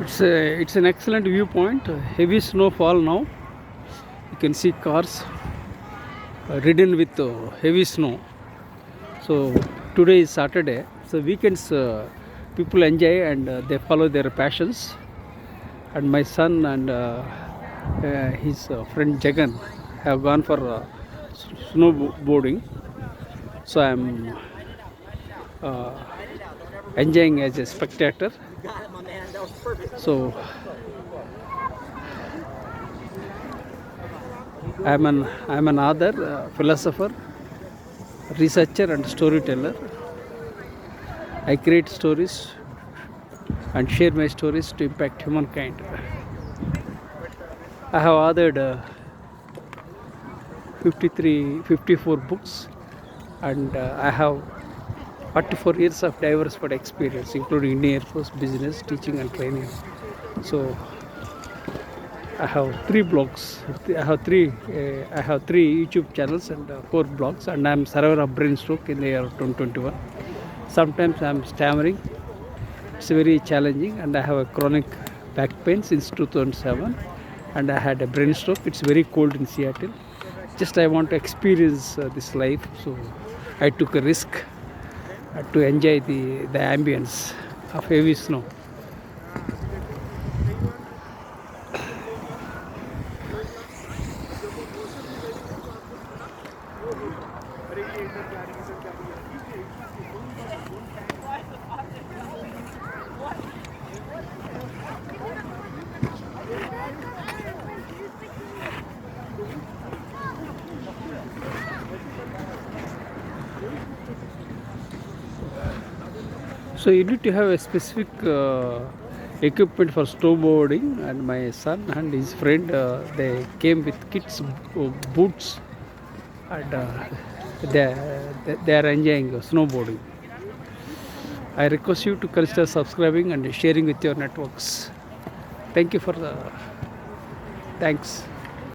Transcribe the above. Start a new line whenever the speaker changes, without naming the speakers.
It's an excellent viewpoint. Heavy snowfall now. You can see cars ridden with heavy snow. So today is Saturday. So weekends people enjoy and they follow their passions. And my son and his friend Jagan have gone for snowboarding. So I'm enjoying as a spectator. So I'm an author, philosopher, researcher, and storyteller. I create stories and share my stories to impact humankind. I have authored 54 books, and I have 44 years of diversified experience, including Indian Air Force, business, teaching, and training. So I have 3 blogs. I have 3 YouTube channels and 4 blogs, and I am survivor of brain stroke in the year 2021. Sometimes I am stammering. It's very challenging, and I have a chronic back pain since 2007, and I had a brain stroke. It's very cold in Seattle. Just I want to experience this life, so I took a risk to enjoy the ambience of heavy snow. So you need to have a specific equipment for snowboarding, and my son and his friend they came with kids boots, and they are enjoying snowboarding. I request you to consider subscribing and sharing with your networks. Thank you for the thanks.